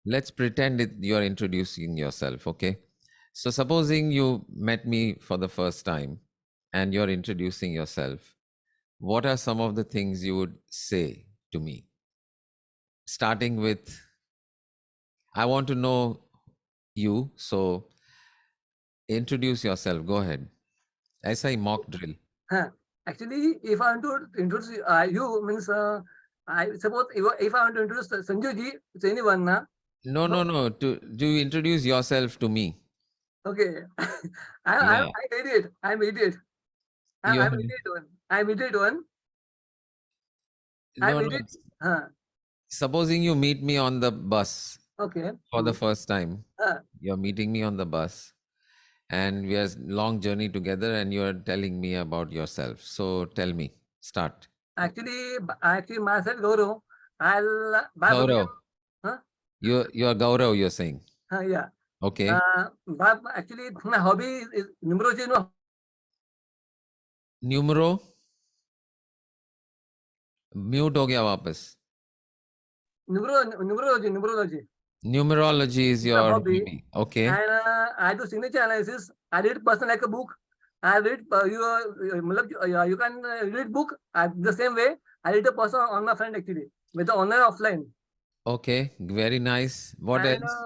let's pretend you're introducing yourself, okay? So supposing you met me for the first time and you're introducing yourself, what are some of the things you would say to me? Starting with, I want to know you, so introduce yourself. Go ahead. ऐसा ही mock drill. Actually, if I want to introduce you, means I suppose if I want to introduce Sanjivji to anyone, No. Do you introduce yourself to me? okay. Yeah. I'm idiot. I'm idiot. You I'm idiot one. I'm idiot one. I'm no. idiot. Supposing you meet me on the bus Okay. for the first time. Uh, You're meeting me on the bus and we are long journey together and you're telling me about yourself. So tell me, start. actually, myself, Gaurav. I'll Gaurav. Huh? You're Gaurav, you're saying. Yeah. Okay. Actually, my hobby is numerology. Numero. Mute हो गया वापस. Numerology. Numerology is your hobby. Okay. And I do signature analysis. I read person like a book. I read you can read book the same way. I read a person on my friend actually with the online offline. Okay, very nice. What And else?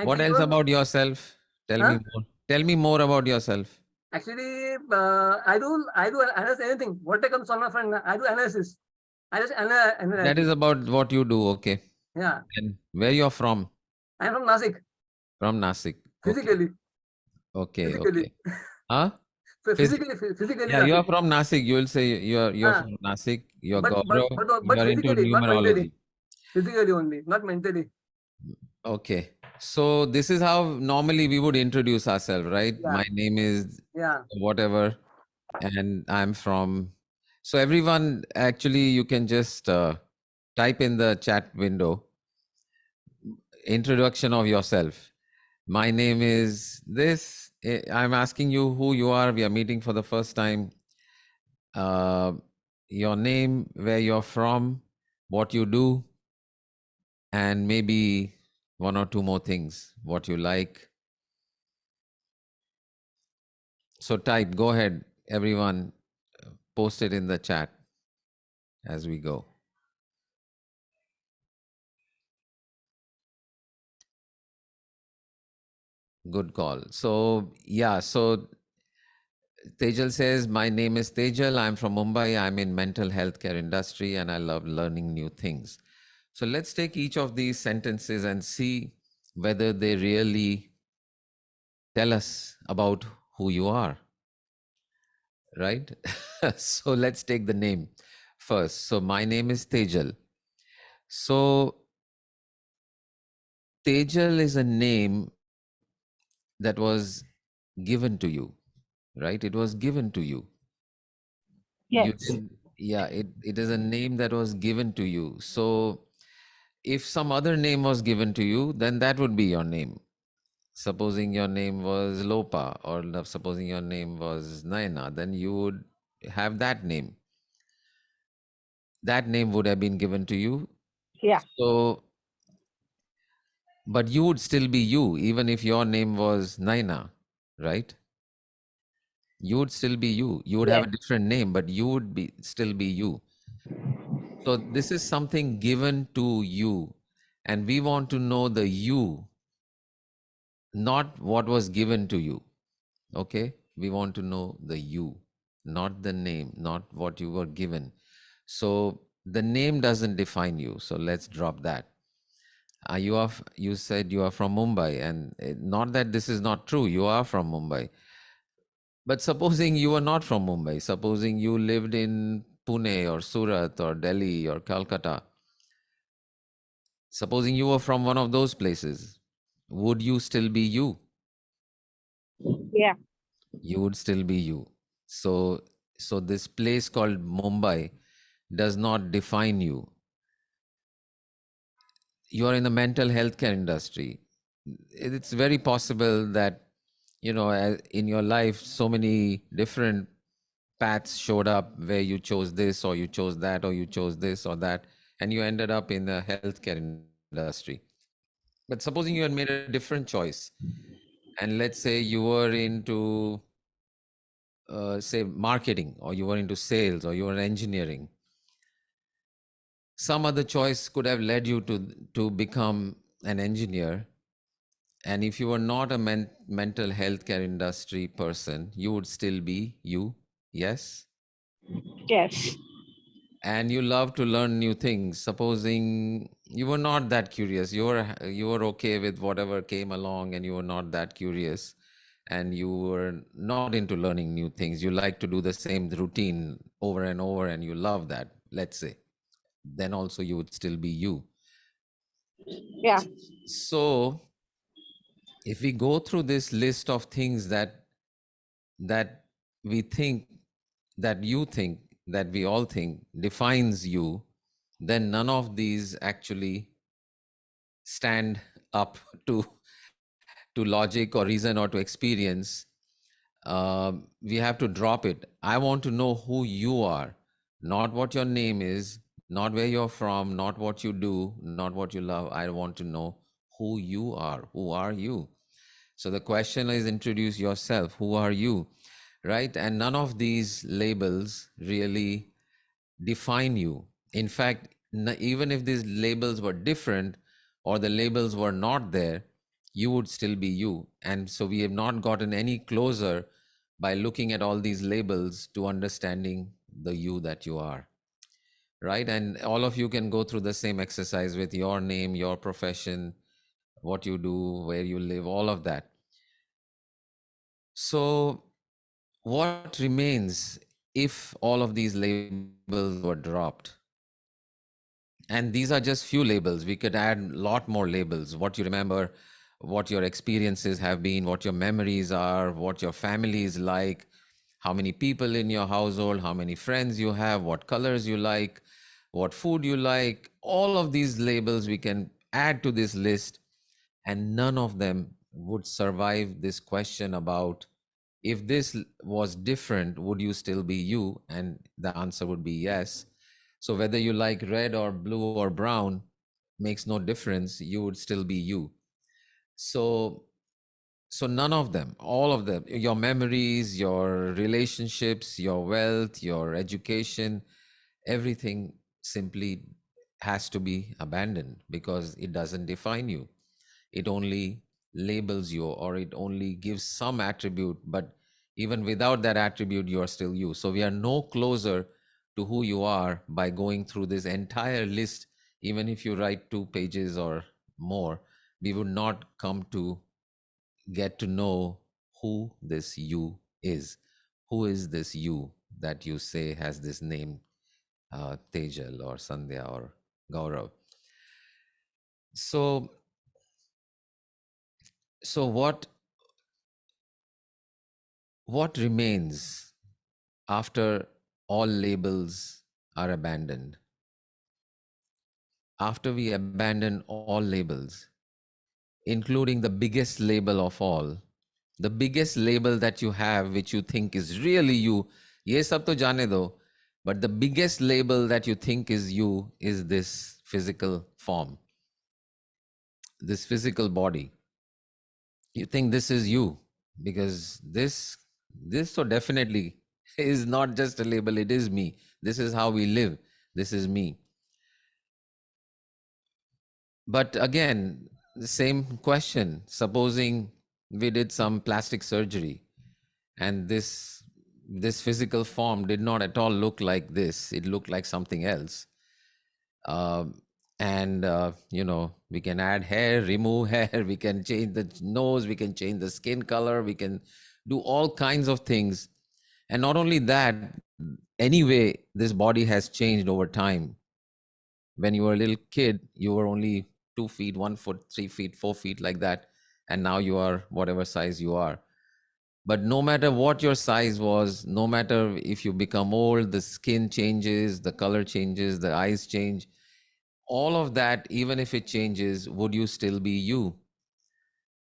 What actually, else about yourself? Tell me more. Tell me more about yourself. Actually, I do analyze anything. What comes on my friend, I do analysis. I just analyze. That is about what you do. Okay. Yeah. And where you're from? I'm from Nasik. From Nasik. Physically. Okay. Physically. Okay. Huh? Physically. Yeah, you are from Nasik. You will say you're from Nasik. You're Gaurav. But You're into physically, not mentally. numerology. Physically only, not mentally. Okay. So this is how normally we would introduce ourselves, right? Yeah. My name is whatever, and I'm from. So everyone, actually, you can just type in the chat window, introduction of yourself. My name is this. I'm asking you who you are. We are meeting for the first time. Your name, where you're from, what you do, and maybe one or two more things, what you like. So type, go ahead, everyone, post it in the chat as we go. Good call. So yeah, so Tejal says, my name is Tejal. I'm from Mumbai. I'm in mental health care industry and I love learning new things. So let's take each of these sentences and see whether they really tell us about who you are, right? So let's take the name first. So my name is Tejal. So Tejal is a name that was given to you, right? It was given to you. Yes. It is a name that was given to you. So if some other name was given to you, then that would be your name. Supposing your name was Lopa, or supposing your name was Naina, then you would have that name. That name would have been given to you. Yeah. So, but you would still be you, even if your name was Naina, right? You would still be you. You would have a different name, but you would still be you. So this is something given to you, and we want to know the you, not what was given to you. Okay, we want to know the you, not the name, not what you were given. So the name doesn't define you. So let's drop that. You said you are from Mumbai, and not that this is not true. You are from Mumbai. But supposing you were not from Mumbai, supposing you lived in Pune or Surat or Delhi or Calcutta, supposing you were from one of those places, would you still be you? Yeah. You would still be you. So this place called Mumbai does not define you. You are in the mental health care industry. It's very possible that, in your life, so many different paths showed up where you chose this or you chose that or you chose this or that, and you ended up in the healthcare industry. But supposing you had made a different choice, and let's say you were into, say, marketing, or you were into sales, or you were engineering, some other choice could have led you to become an engineer. And if you were not a mental healthcare industry person, you would still be you. Yes. Yes. And you love to learn new things. Supposing you were not that curious, you were okay with whatever came along, and you were not that curious, and you were not into learning new things. You like to do the same routine over and over, and you love that, let's say. Then also you would still be you. Yeah. So if we go through this list of things that we think, that you think, that we all think defines you, then none of these actually stand up to logic or reason or to experience. We have to drop it. I want to know who you are, not what your name is, not where you're from, not what you do, not what you love. I want to know who you are. Who are you? So the question is, introduce yourself. Who are you? Right? And none of these labels really define you. In fact, even if these labels were different, or the labels were not there, you would still be you. And so we have not gotten any closer by looking at all these labels to understanding the you that you are. Right? And all of you can go through the same exercise with your name, your profession, what you do, where you live, all of that. So what remains if all of these labels were dropped? And these are just few labels. We could add a lot more labels. What you remember, what your experiences have been, what your memories are, what your family is like, how many people in your household, how many friends you have, what colors you like, what food you like. All of these labels we can add to this list, and none of them would survive this question about, if this was different, would you still be you? And the answer would be yes. So whether you like red or blue or brown makes no difference. You would still be you. So none of them, all of them, your memories, your relationships, your wealth, your education, everything simply has to be abandoned, because it doesn't define you. It only labels you, or it only gives some attribute, but even without that attribute, you are still you. So we are no closer to who you are by going through this entire list. Even if you write 2 pages or more, we would not come to get to know who this you is. Who is this you that you say has this name, Tejal or Sandhya or Gaurav? So what remains after all labels are abandoned? After we abandon all labels, including the biggest label of all, the biggest label that you have, which you think is really you, ye sab to jane do, but the biggest label that you think is you is this physical form, this physical body. You think this is you, because this so definitely is not just a label, it is me. This is how we live. This is me. But again, the same question. Supposing we did some plastic surgery, and this physical form did not at all look like this. It looked like something else. And we can add hair, remove hair, we can change the nose, we can change the skin color, we can do all kinds of things. And not only that, anyway, this body has changed over time. When you were a little kid, you were only 2 feet, 1 foot, 3 feet, 4 feet, like that, and now you are whatever size you are. But no matter what your size was, no matter if you become old, the skin changes, the color changes, the eyes change, all of that, even if it changes, would you still be you?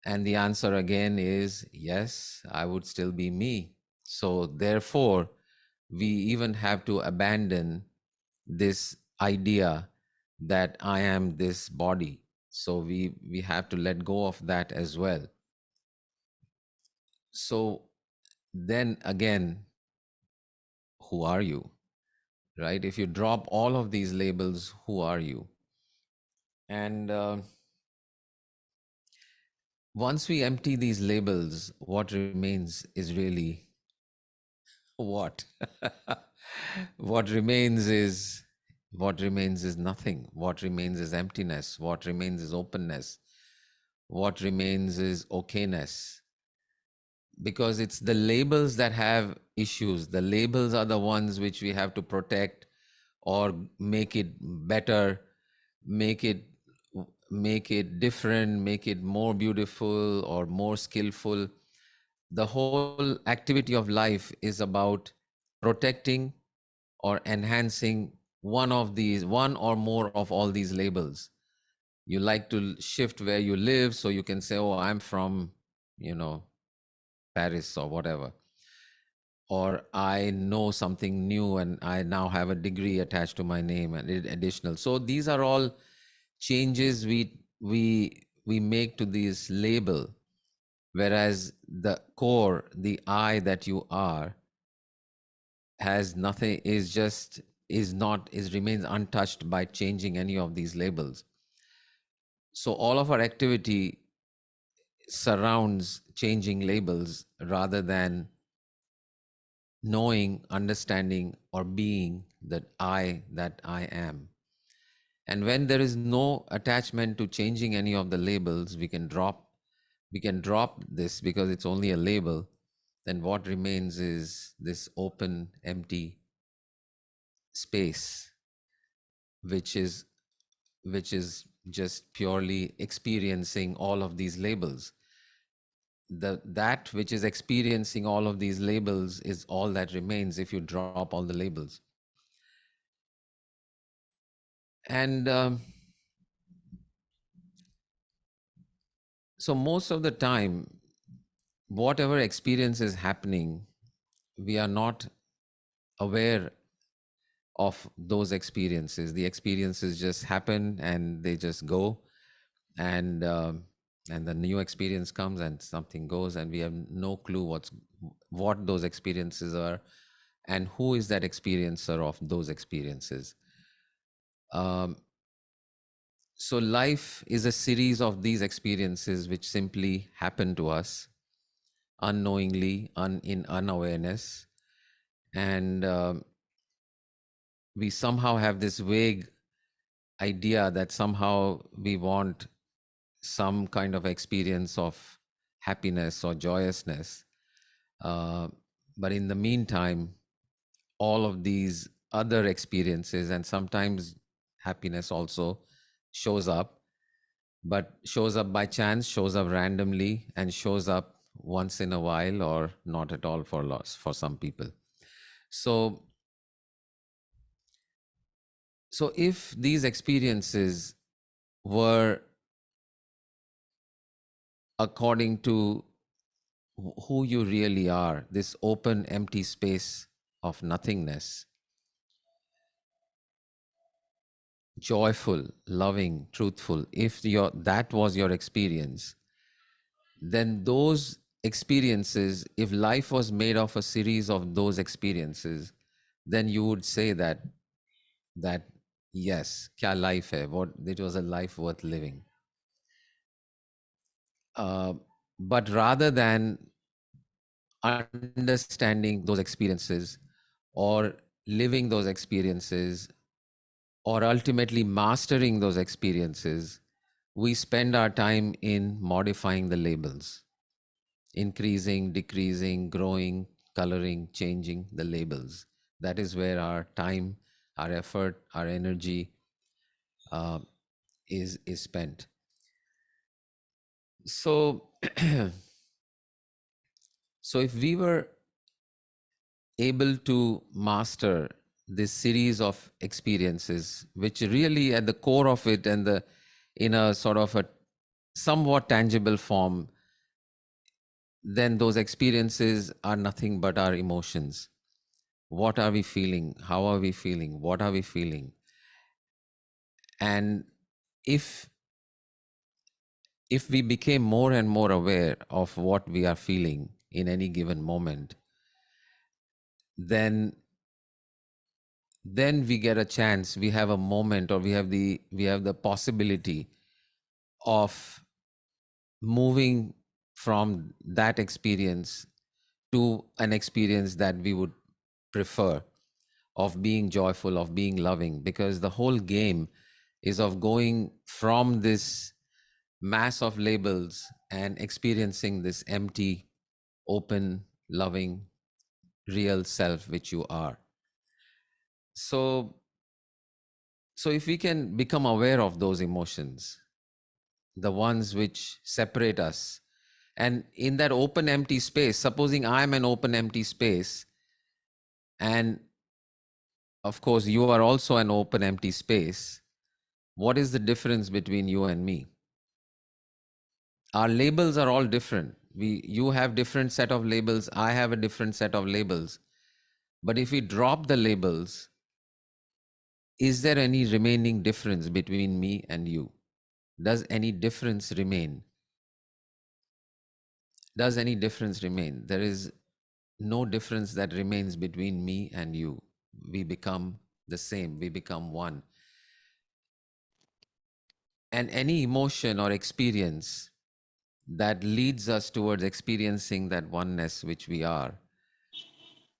And the answer again is yes, I would still be me. So therefore, we even have to abandon this idea that I am this body. So we have to let go of that as well. So then again, who are you? Right? If you drop all of these labels, who are you? And once we empty these labels, what remains is really what? What remains is nothing. What remains is emptiness. What remains is openness. What remains is okayness. Because it's the labels that have issues. The labels are the ones which we have to protect or make it better, make it make it different, make it more beautiful or more skillful. The whole activity of life is about protecting or enhancing one or more of all these labels. You like to shift where you live, so you can say, oh, I'm from, you know, Paris or whatever, or I know something new and I now have a degree attached to my name and additional. So these are all changes we make to this label, whereas the core, the I that you are, has nothing, is just, is not, is remains untouched by changing any of these labels. So all of our activity surrounds changing labels rather than knowing, understanding, or being that I am. And when there is no attachment to changing any of the labels, we can drop this because it's only a label. Then what remains is this open, empty space, which is just purely experiencing all of these labels. That which is experiencing all of these labels is all that remains if you drop all the labels. And so most of the time, whatever experience is happening, we are not aware of those experiences. The experiences just happen and they just go, and the new experience comes and something goes, and we have no clue what those experiences are and who is that experiencer of those experiences. Um, so life is a series of these experiences which simply happen to us unknowingly, in unawareness, and we somehow have this vague idea that somehow we want some kind of experience of happiness or joyousness. Uh, but in the meantime, all of these other experiences, and sometimes happiness also shows up, but shows up by chance, shows up randomly, and shows up once in a while or not at all for some people. So if these experiences were according to who you really are, this open, empty space of nothingness, joyful, loving, truthful, if that was your experience, then those experiences, if life was made of a series of those experiences, then you would say that yes, kya life hai, what it was a life worth living. Uh, but rather than understanding those experiences or living those experiences or ultimately mastering those experiences, we spend our time in modifying the labels, increasing, decreasing, growing, coloring, changing the labels. That is where our time, our effort, our energy uh, is spent. So, so if we were able to master this series of experiences, which really at the core of it and the in a sort of a somewhat tangible form, then those experiences are nothing but our emotions. What are we feeling? How are we feeling? What are we feeling? And if we became more and more aware of what we are feeling in any given moment, then we get a chance, we have a moment, or we have the possibility of moving from that experience to an experience that we would prefer, of being joyful, of being loving, because the whole game is of going from this mass of labels and experiencing this empty, open, loving, real self which you are. So if we can become aware of those emotions, the ones which separate us, and in that open empty space, supposing I'm an open empty space, and of course you are also an open empty space, what is the difference between you and me? Our labels are all different. You have different set of labels, I have a different set of labels. But if we drop the labels, is there any remaining difference between me and you? Does any difference remain? Does any difference remain? There is no difference that remains between me and you. We become the same, we become one. And any emotion or experience that leads us towards experiencing that oneness which we are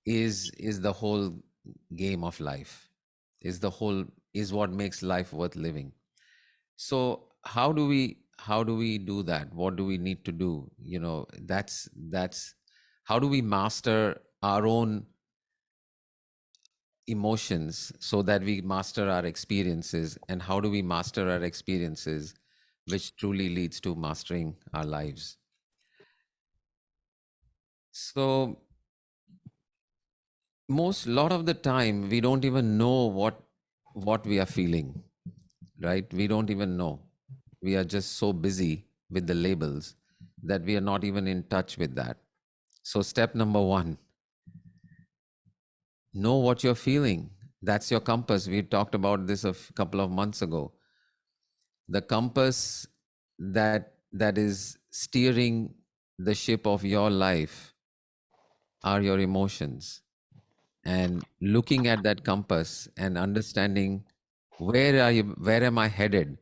is the whole game of life, is what makes life worth living. So how do we do that? What do we need to do? That's how do we master our own emotions so that we master our experiences? And how do we master our experiences, which truly leads to mastering our lives? So lot of the time we don't even know what we are feeling, right? We don't even know. We are just so busy with the labels that we are not even in touch with that. So step number 1, know what you're feeling. That's your compass. We talked about this a couple of months ago. The compass that is steering the ship of your life are your emotions. And looking at that compass and understanding, where am I headed?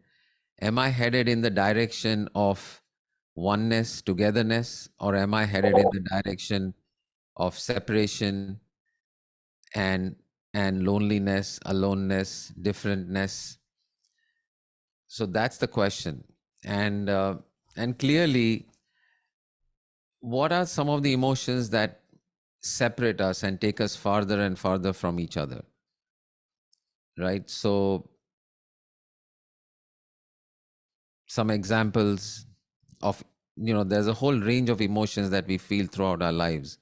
Am I headed in the direction of oneness, togetherness, or am I headed in the direction of separation and loneliness, aloneness, differentness? So that's the question. And clearly, what are some of the emotions that separate us and take us farther and farther from each other? Right? So some examples of, there's a whole range of emotions that we feel throughout our lives.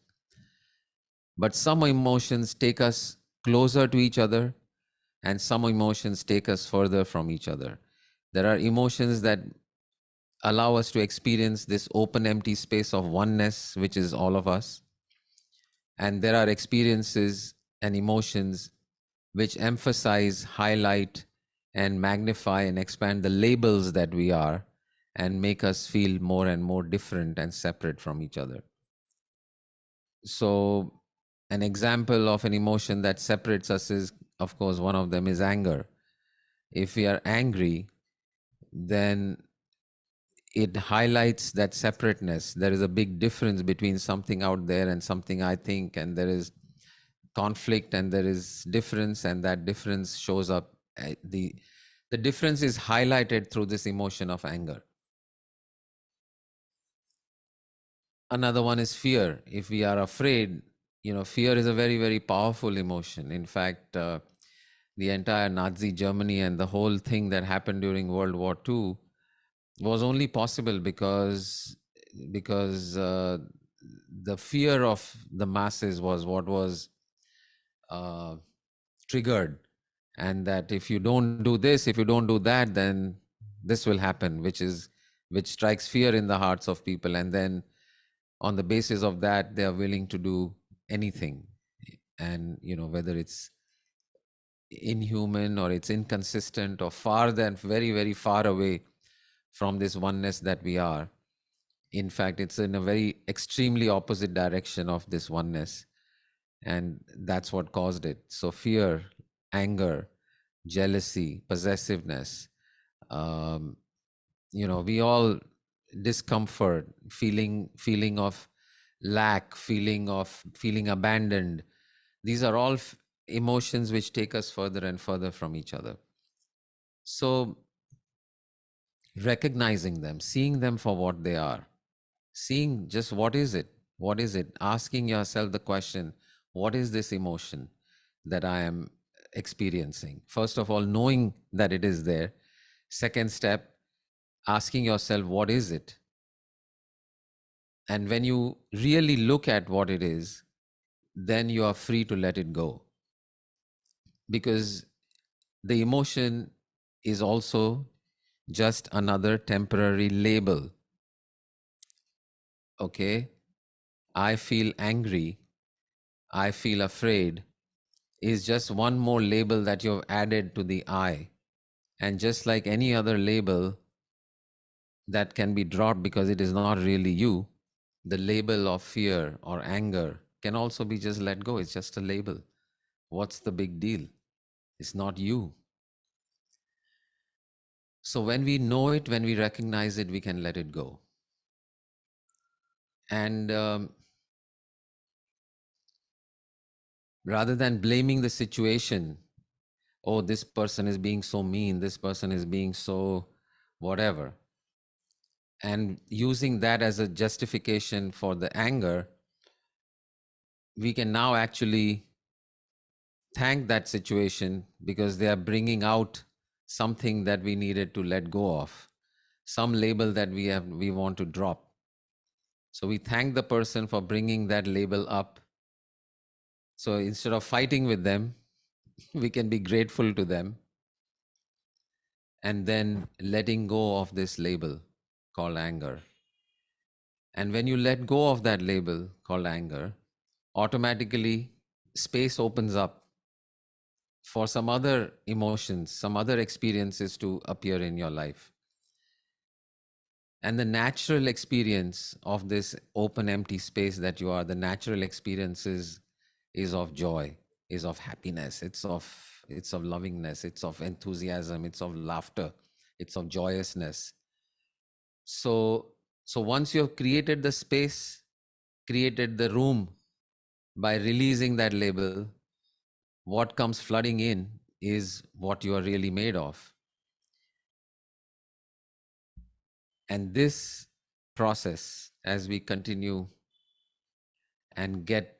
But some emotions take us closer to each other, and some emotions take us further from each other. There are emotions that allow us to experience this open, empty space of oneness, which is all of us. And there are experiences and emotions which emphasize, highlight, and magnify and expand the labels that we are, and make us feel more and more different and separate from each other. So an example of an emotion that separates us is, of course, one of them is anger. If we are angry, then it highlights that separateness. There is a big difference between something out there and something I think, and there is conflict and there is difference, and that difference shows up. The difference is highlighted through this emotion of anger. Another one is fear. If we are afraid, fear is a very, very powerful emotion. In fact, the entire Nazi Germany and the whole thing that happened during World War II was only possible because the fear of the masses was what was triggered, and that if you don't do this, if you don't do that, then this will happen, which strikes fear in the hearts of people, and then on the basis of that they are willing to do anything. And whether it's inhuman, or it's inconsistent, or far than very, very far away from this oneness that we are. In fact, it's in a very extremely opposite direction of this oneness. And that's what caused it. So fear, anger, jealousy, possessiveness, um, we all discomfort, feeling of lack, feeling abandoned. These are all emotions which take us further and further from each other. So recognizing them, seeing them for what they are, seeing just what is it, asking yourself the question, what is this emotion that I am experiencing? First of all, knowing that it is there. Second step, asking yourself, what is it? And when you really look at what it is, then you are free to let it go, because the emotion is also just another temporary label. Okay, I feel angry, I feel afraid is just one more label that you've added to the I. And just like any other label that can be dropped because it is not really you, the label of fear or anger can also be just let go. It's just a label. What's the big deal? It's not you. So when we know it, when we recognize it, we can let it go. And rather than blaming the situation, oh, this person is being so mean, this person is being so whatever, and using that as a justification for the anger, we can now actually thank that situation, because they are bringing out something that we needed to let go of, some label that we want to drop. So we thank the person for bringing that label up. So instead of fighting with them, we can be grateful to them, and then letting go of this label called anger. And when you let go of that label called anger, automatically space opens up for some other emotions, some other experiences to appear in your life. And the natural experience of this open, empty space that you are, the natural experience is of joy, is of happiness, it's of lovingness, it's of enthusiasm, it's of laughter, it's of joyousness. So once you have created the space, created the room by releasing that label, what comes flooding in is what you are really made of. And this process, as we continue and get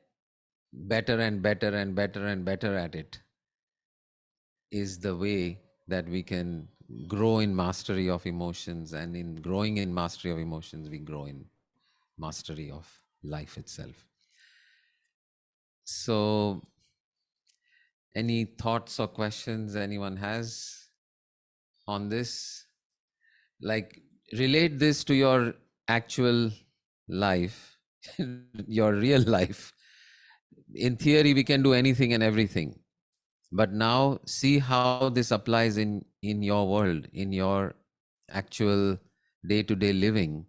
better and better and better and better at it, is the way that we can grow in mastery of emotions. And in growing in mastery of emotions, we grow in mastery of life itself. So any thoughts or questions anyone has on this? Like, relate this to your actual life, your real life. In theory, we can do anything and everything. But now see how this applies in your world, in your actual day-to-day living.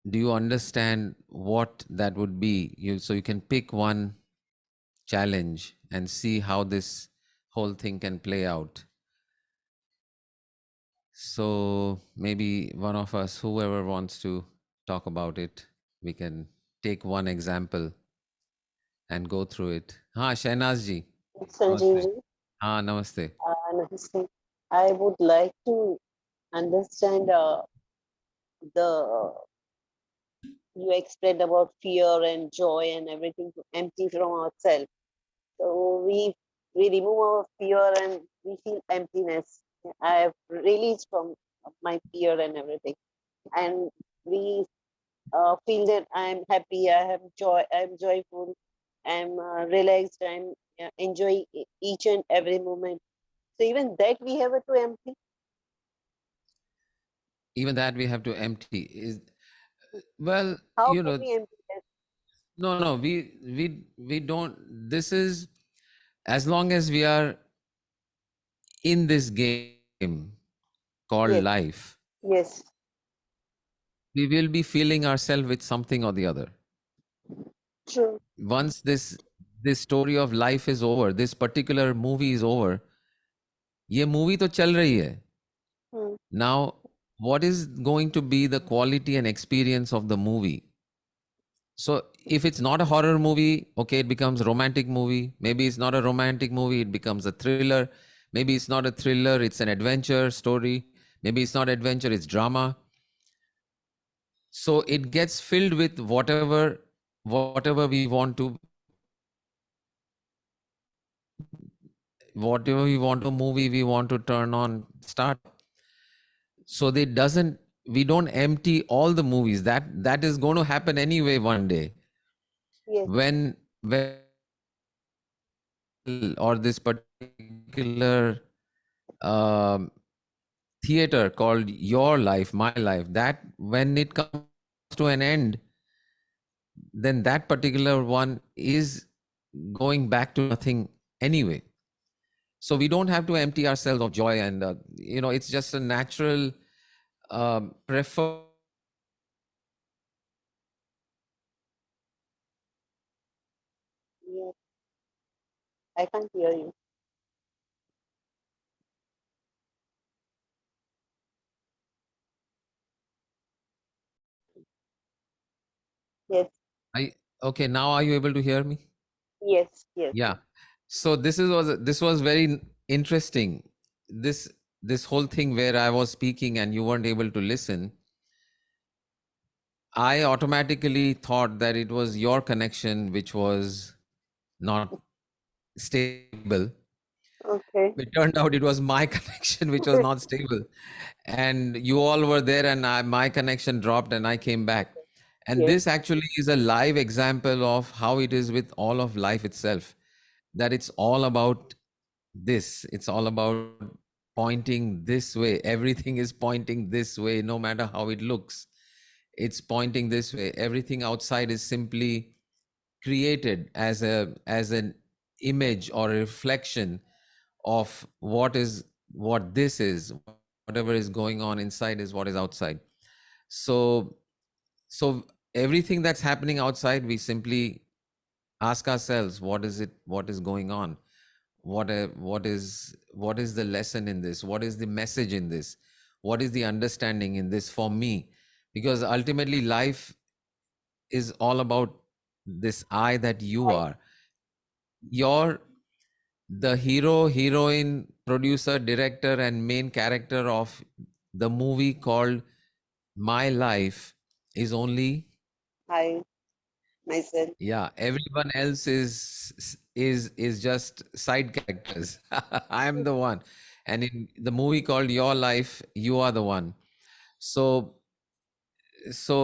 Do you understand what that would be? So you can pick one challenge and see how this whole thing can play out. So maybe one of us, whoever wants to talk about it, we can take one example and go through it. Ha, Shahnaz ji. Namaste. Sanjivji, Ha, namaste. namaste. I would like to understand the you explained about fear and joy and everything to empty from ourselves. So we remove our fear and we feel emptiness. I have released from my fear and everything, and we feel that I'm happy. I have joy. I'm joyful. I'm relaxed. I'm enjoying each and every moment. So even that we have to empty. Even that we have to empty. Well, How can we empty that? no, we don't. This is As long as we are in this game called Yes. life, Yes. we will be feeling ourselves with something or the other. True. Once this story of life is over, this particular movie is over, ये movie तो चल रही है. Hmm. Now, what is going to be the quality and experience of the movie? So, if it's not a horror movie, okay, it becomes a romantic movie. Maybe it's not a romantic movie, it becomes a thriller. Maybe it's not a thriller, it's an adventure story. Maybe it's not adventure, it's drama. So it gets filled with whatever we want to, whatever we want to movie we want to turn on, start. So they doesn't, we don't empty all the movies. That is going to happen anyway one day. Yes. When or this particular um, theater called your life, my life, that when it comes to an end, then that particular one is going back to nothing anyway. So we don't have to empty ourselves of joy, and it's just a natural prefer. Yes. I can't hear you. Yes. Okay, now are you able to hear me? Yes. Yes. Yeah. So this was very interesting. This whole thing where I was speaking and you weren't able to listen, I automatically thought that it was your connection which was not stable. Okay. It turned out it was my connection which was not stable, and you all were there, and my connection dropped, and I came back. And Yes. this actually is a live example of how it is with all of life itself. That it's all about this. It's all about pointing this way. Everything is pointing this way, no matter how it looks. It's pointing this way. Everything outside is simply created as an image or a reflection of what this is. Whatever is going on inside is what is outside. So so everything that's happening outside, we simply ask ourselves, what is it, what is going on, what is the lesson in this, what is the message in this, what is the understanding in this for me? Because ultimately life is all about this I that you I, are. You're the hero, heroine, producer, director, and main character of the movie called My Life is only. I myself. Yeah, everyone else is just side characters. I am the one. And in the movie called Your Life, you are the one. So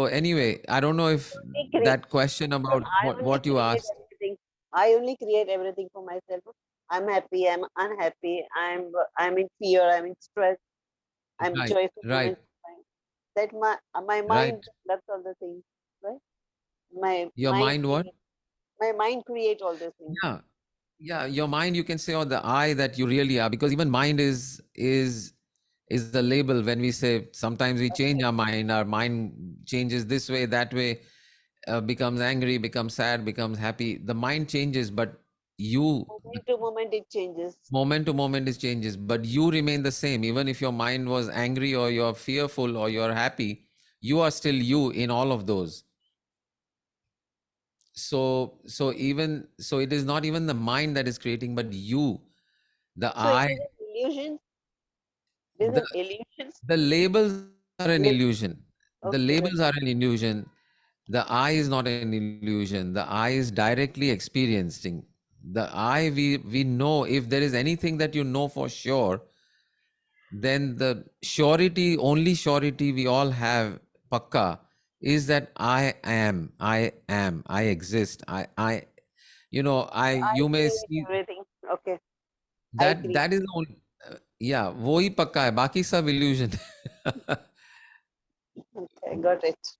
anyway, I don't know if Only cre- that question about I only what you create asked. everything. I only create everything for myself. I'm happy. I'm unhappy. I'm in fear. I'm in stress. I'm Right, joyful right, moments. That my mind right. develops all the things. Right. My Your mind. mind what? My mind create all those things. Yeah. Yeah, your mind, you can say, or the I that you really are, because even mind is the label. When we say, sometimes we change our mind changes this way, that way, becomes angry, becomes sad, becomes happy. The mind changes, but you, Moment to moment it changes. moment to moment, it changes, but you remain the same. Even if your mind was angry, or you're fearful, or you're happy, you are still you in all of those. So it is not even the mind that is creating, but you, the So it I. is an illusion. It is the an illusion. the labels are an Label. illusion. The Okay. labels are an illusion. The I is not an illusion. The I is directly experiencing. The I, we know. If there is anything that you know for sure, then the surety, only surety we all have, pakka, is that I exist. I I you may create see everything. Okay. I create. that is the only, yeah, वो ही पक्का है, बाकी सब illusion है. Okay. Got it.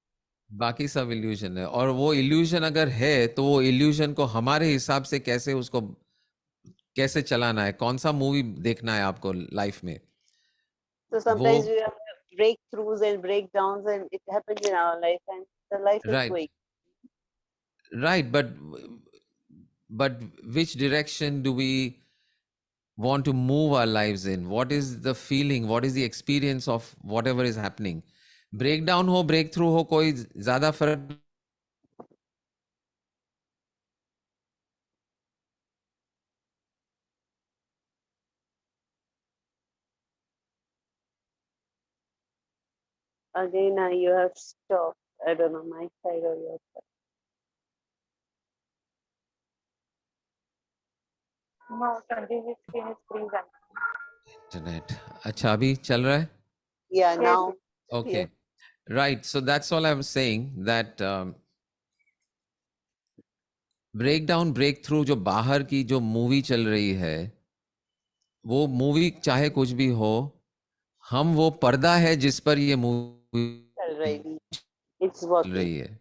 बाकी सब illusion है, और वो इल्यूजन अगर है तो वो इल्यूजन को हमारे हिसाब से कैसे उसको कैसे चलाना है, कौन सा मूवी देखना है आपको लाइफ में, So sometimes we have breakthroughs and breakdowns, and it happens in our life, and the life is right, going. right, but which direction do we want to move our lives in? What is the feeling, what is the experience of whatever is happening? Breakdown हो, breakthrough हो, कोई ज्यादा फर्क Again, you have stopped. I don't know, my side or your side. No, Sanjivji's screen is freezing. Internet अच्छा अभी चल रहा है? Yeah, Yes. now. Okay, Yes. right. So that's all I'm saying, that breakdown breakthrough जो बाहर की जो movie चल रही है, वो मूवी चाहे कुछ भी हो, हम वो पर्दा है जिस पर ये मूवी Already. It's चल working. रही है।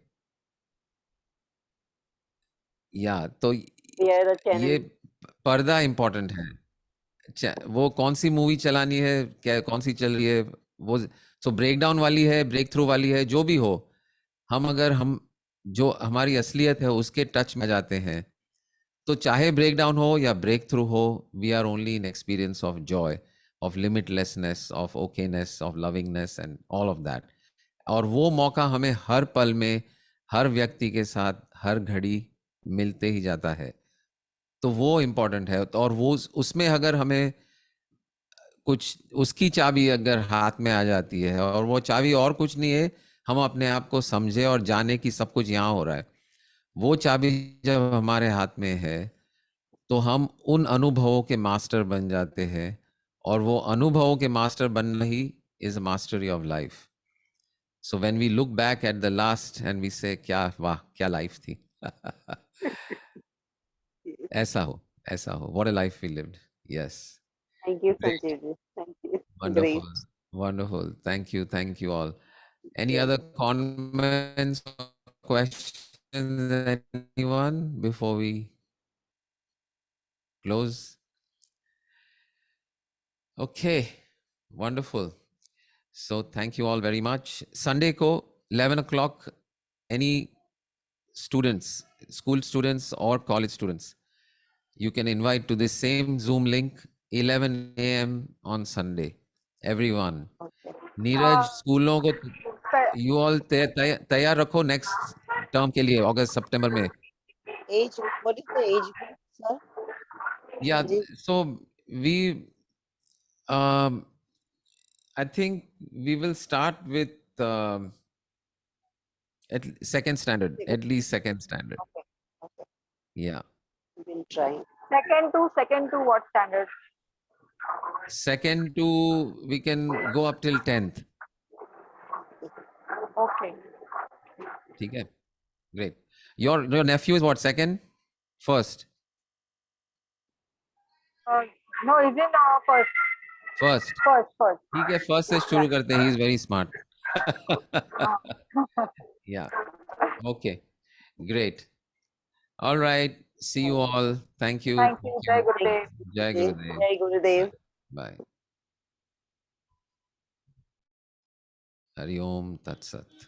या तो We are the ये channel. पर्दा इम्पोर्टेंट है। वो कौन सी मूवी चलानी है, क्या कौन सी चल रही है, वो सो ब्रेकडाउन वाली है, ब्रेक थ्रू वाली है, जो भी हो, हम अगर हम जो हमारी असलियत है उसके टच में जाते हैं, तो चाहे ब्रेकडाउन हो या ब्रेक थ्रू हो, we are only in experience of joy, of limitlessness, of okayness, of lovingness and all of that. और वो मौका हमें हर पल में, हर व्यक्ति के साथ, हर घड़ी मिलते ही जाता है। तो वो इम्पोर्टेंट है। और वो उसमें अगर हमें कुछ उसकी चाबी अगर हाथ में आ जाती है, और वो चाबी और कुछ नहीं है, हम अपने आप को समझे और जाने की सब कुछ यहाँ हो रहा है, वो चाबी जब हमारे हाथ में है, तो हम उन अनुभवों के मास्टर बन जाते हैं। और वो अनुभवों के मास्टर बनना ही is mastery of life. So when we look back at the last and we say क्या वाह क्या लाइफ थी। ऐसा हो, ऐसा हो, what a life we lived. Yes, Thank you, great, Sanjivji. Thank you. Great. Wonderful, wonderful, thank you all. Any Yeah. other comments or questions, anyone, before we close? Okay, wonderful. So thank you all very much. Sunday ko 11 o'clock, any students, school students or college students, you can invite to this same Zoom link, 11 a.m. on Sunday. Everyone. Okay. Neeraj, स्कूलों को you all तैयार रखो next term के लिए, अगस्त सितंबर में। Age, what is the age group, sir? Yeah, Sanjiv? so we I think we will start with at second standard, Second. at least second standard. Okay. Okay. Yeah, We will try. Second to what standard? second to we can go up till 10th. Okay. ठीक है, great. Your nephew is what, second, first, No, is in first. first. First. ठीक है, first से शुरू करते हैं, he is very smart. Yeah, okay, great. All right, see you all. Thank you. Thank you. Jai Gurudev. Jai Gurudev. Jai Gurudev. Bye. Hari Om Tat Sat.